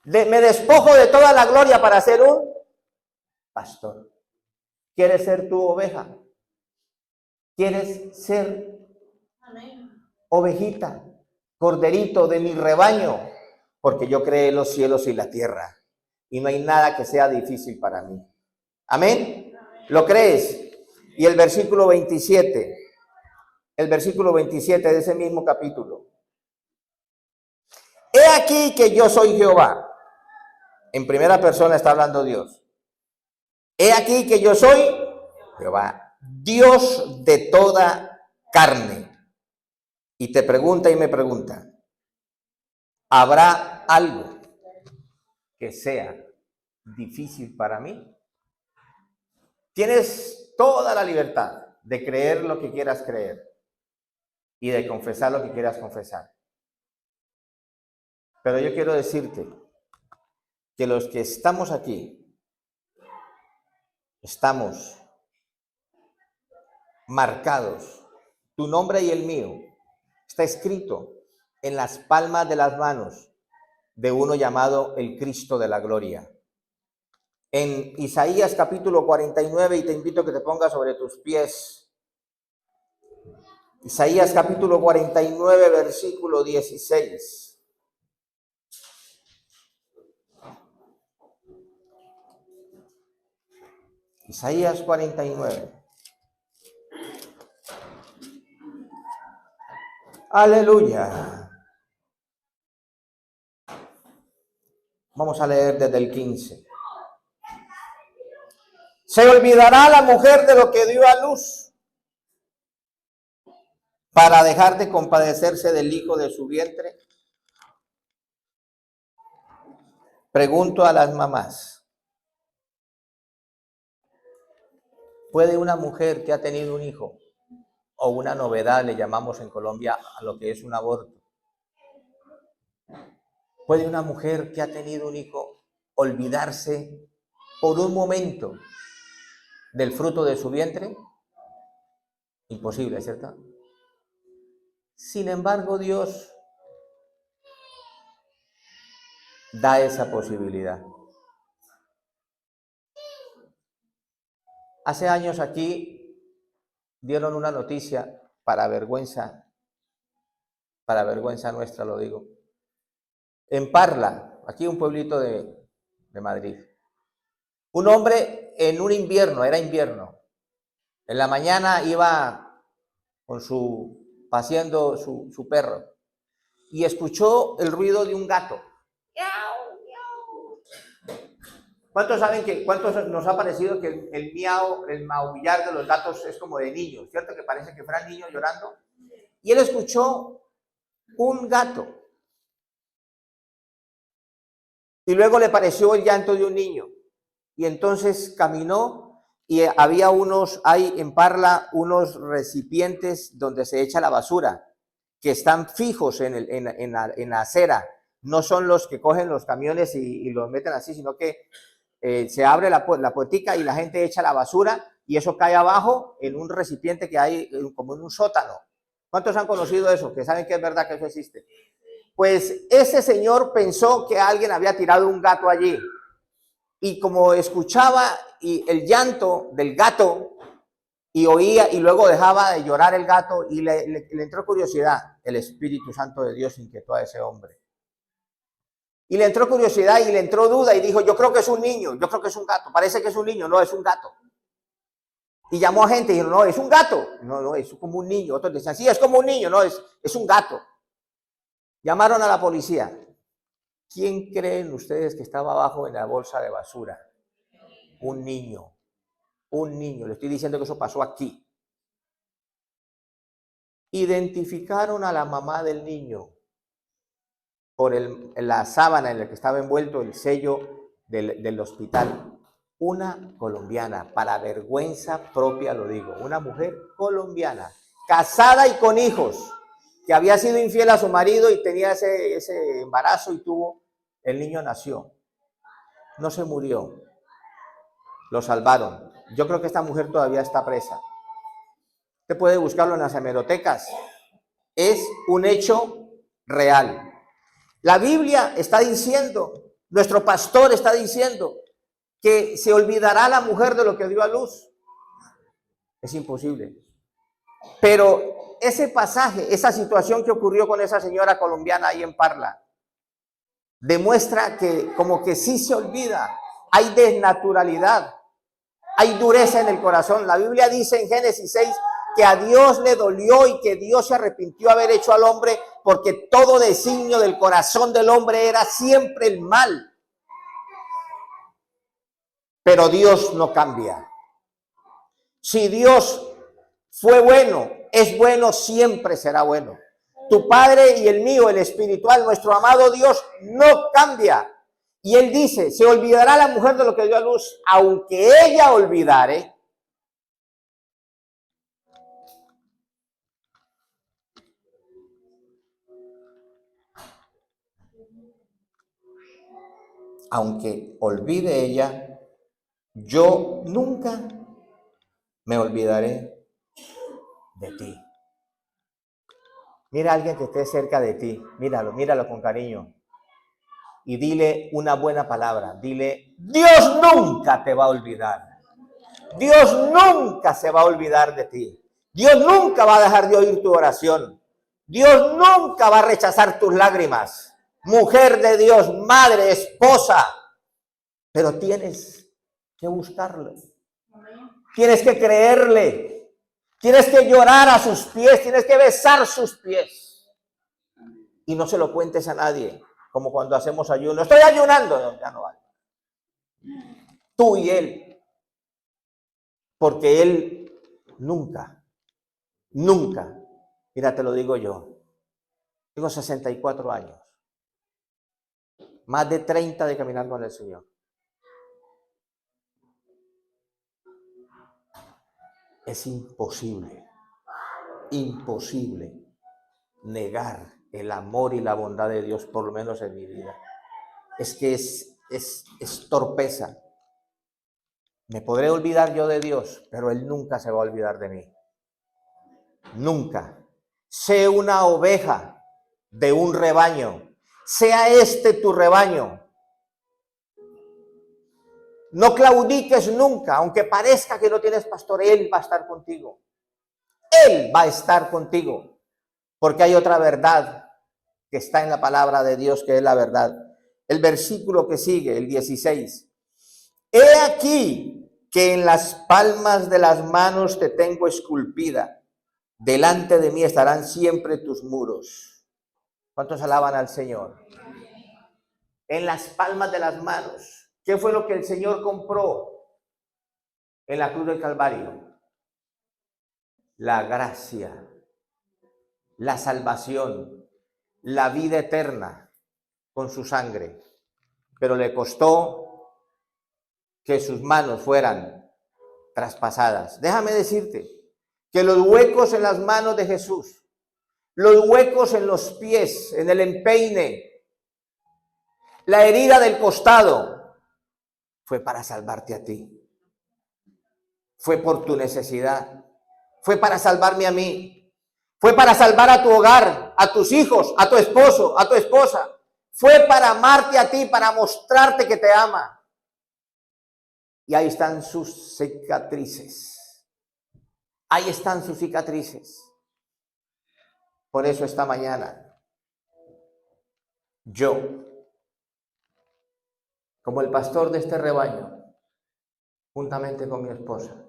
Me despojo de toda la gloria para ser un pastor. ¿Quieres ser tu oveja? ¿Quieres ser ovejita, corderito de mi rebaño? Porque yo creé los cielos y la tierra y no hay nada que sea difícil para mí. ¿Amén? ¿Lo crees? Y el versículo 27 de ese mismo capítulo. He aquí que yo soy Jehová. En primera persona está hablando Dios. He aquí que yo soy Jehová, Dios de toda carne. Y te pregunta y me pregunta, ¿habrá algo que sea difícil para mí? Tienes toda la libertad de creer lo que quieras creer y de confesar lo que quieras confesar. Pero yo quiero decirte que los que estamos aquí, estamos marcados, tu nombre y el mío, está escrito en las palmas de las manos de uno llamado el Cristo de la Gloria. En Isaías capítulo 49, y te invito a que te pongas sobre tus pies. Isaías capítulo 49, versículo 16. Isaías 49. Aleluya. Vamos a leer desde el 15. ¿Se olvidará la mujer de lo que dio a luz para dejar de compadecerse del hijo de su vientre? Pregunto a las mamás. ¿Puede una mujer que ha tenido un hijo, o una novedad, le llamamos en Colombia a lo que es un aborto, puede una mujer que ha tenido un hijo olvidarse por un momento del fruto de su vientre? Imposible, ¿cierto? Sin embargo, Dios da esa posibilidad. Hace años aquí dieron una noticia para vergüenza nuestra, lo digo. En Parla, aquí un pueblito de Madrid, un hombre en un invierno, era invierno, en la mañana iba paseando su perro y escuchó el ruido de un gato. ¿Cuántos nos ha parecido que el miau, el maullar de los gatos es como de niños, cierto? Que parece que fueran niños llorando. Y él escuchó un gato. Y luego le pareció el llanto de un niño. Y entonces caminó y hay en Parla unos recipientes donde se echa la basura, que están fijos en la acera. No son los que cogen los camiones y los meten así, sino que se abre la puertica y la gente echa la basura y eso cae abajo en un recipiente que hay como en un sótano. ¿Cuántos han conocido eso? Que saben que es verdad que eso existe. Pues ese señor pensó que alguien había tirado un gato allí. Y como escuchaba el llanto del gato y oía y luego dejaba de llorar el gato y le entró curiosidad, el Espíritu Santo de Dios inquietó a ese hombre. Y le entró curiosidad y le entró duda y dijo, yo creo que es un niño, yo creo que es un gato, parece que es un niño, no, es un gato. Y llamó a gente y dijo, no, es un gato, no, es como un niño. Otros decían, sí, es como un niño, no, es un gato. Llamaron a la policía. ¿Quién creen ustedes que estaba abajo en la bolsa de basura? Un niño. Un niño. Le estoy diciendo que eso pasó aquí. Identificaron a la mamá del niño por la sábana en la que estaba envuelto el sello del hospital. Una colombiana, para vergüenza propia lo digo, una mujer colombiana, casada y con hijos, que había sido infiel a su marido y tenía ese embarazo y el niño nació. No se murió, lo salvaron. Yo creo que esta mujer todavía está presa. Usted puede buscarlo en las hemerotecas. Es un hecho real. La Biblia está diciendo, nuestro pastor está diciendo, que se olvidará la mujer de lo que dio a luz. Es imposible. Pero ese pasaje, esa situación que ocurrió con esa señora colombiana ahí en Parla, demuestra que como que sí se olvida, hay desnaturalidad, hay dureza en el corazón. La Biblia dice en Génesis 6 que a Dios le dolió y que Dios se arrepintió de haber hecho al hombre porque todo designio del corazón del hombre era siempre el mal. Pero Dios no cambia. Si Dios fue bueno, es bueno, siempre será bueno. Tu Padre y el mío, el espiritual, nuestro amado Dios, no cambia. Y Él dice, se olvidará la mujer de lo que dio a luz, aunque ella olvidare. Aunque olvide ella, yo nunca me olvidaré de ti. Mira a alguien que esté cerca de ti, míralo con cariño. Y dile una buena palabra, dile, Dios nunca te va a olvidar. Dios nunca se va a olvidar de ti. Dios nunca va a dejar de oír tu oración. Dios nunca va a rechazar tus lágrimas. Mujer de Dios, madre, esposa. Pero tienes que buscarlo. Tienes que creerle. Tienes que llorar a sus pies. Tienes que besar sus pies. Y no se lo cuentes a nadie. Como cuando hacemos ayuno. Estoy ayunando. No, ya no vale. Tú y Él. Porque Él nunca, mira, te lo digo yo. Tengo 64 años. Más de 30 de caminar con el Señor. Es imposible negar el amor y la bondad de Dios, por lo menos en mi vida. Es que es torpeza. Me podré olvidar yo de Dios, pero Él nunca se va a olvidar de mí. Nunca. Sé una oveja de un rebaño. Sea este tu rebaño. No claudiques nunca, aunque parezca que no tienes pastor, Él va a estar contigo. Él va a estar contigo, porque hay otra verdad que está en la palabra de Dios, que es la verdad. El versículo que sigue, el 16. He aquí que en las palmas de las manos te tengo esculpida. Delante de mí estarán siempre tus muros. ¿Cuántos alaban al Señor? En las palmas de las manos. ¿Qué fue lo que el Señor compró en la cruz del Calvario? La gracia, la salvación, la vida eterna con su sangre. Pero le costó que sus manos fueran traspasadas. Déjame decirte que los huecos en las manos de Jesús, los huecos en los pies, en el empeine, la herida del costado, fue para salvarte a ti. Fue por tu necesidad. Fue para salvarme a mí. Fue para salvar a tu hogar, a tus hijos, a tu esposo, a tu esposa. Fue para amarte a ti, para mostrarte que te ama. Y ahí están sus cicatrices. Ahí están sus cicatrices. Por eso esta mañana, yo, como el pastor de este rebaño, juntamente con mi esposa,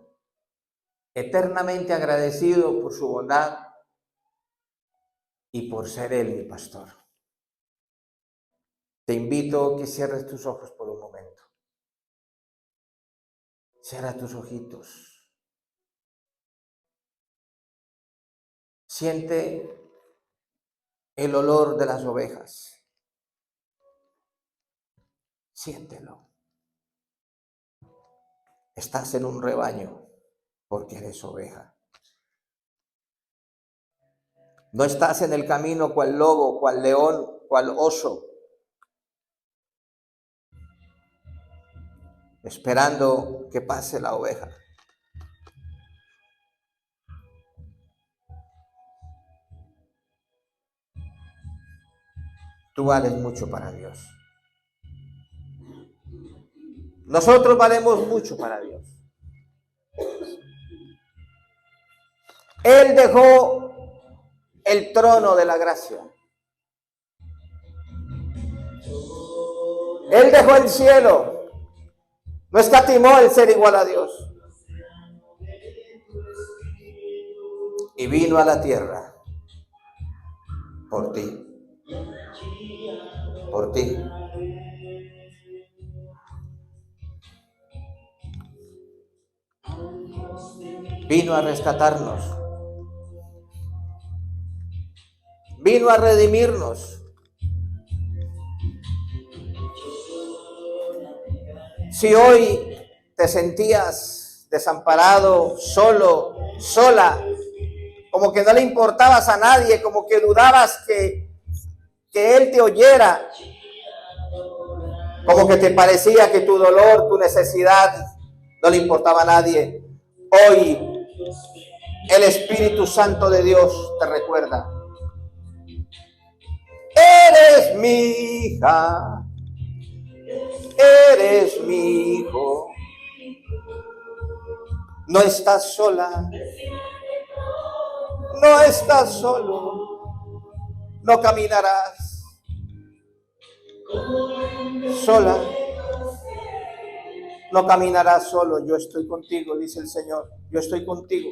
eternamente agradecido por su bondad y por ser Él mi pastor. Te invito a que cierres tus ojos por un momento. Cierra tus ojitos. Siente el olor de las ovejas. Siéntelo. Estás en un rebaño porque eres oveja. No estás en el camino cual lobo, cual león, cual oso, esperando que pase la oveja. Tú vales mucho para Dios. Nosotros valemos mucho para Dios. Él dejó el trono de la gracia. Él dejó el cielo. No escatimó el ser igual a Dios. Y vino a la tierra por ti. Por ti. Vino a rescatarnos. Vino a redimirnos. Si hoy te sentías desamparado, solo, sola, como que no le importabas a nadie, como que dudabas que Él te oyera, como que te parecía que tu dolor, tu necesidad no le importaba a nadie, hoy el Espíritu Santo de Dios te recuerda: eres mi hija, eres mi hijo, no estás sola, no estás solo, no caminarás sola, no caminarás solo, yo estoy contigo, dice el Señor, yo estoy contigo.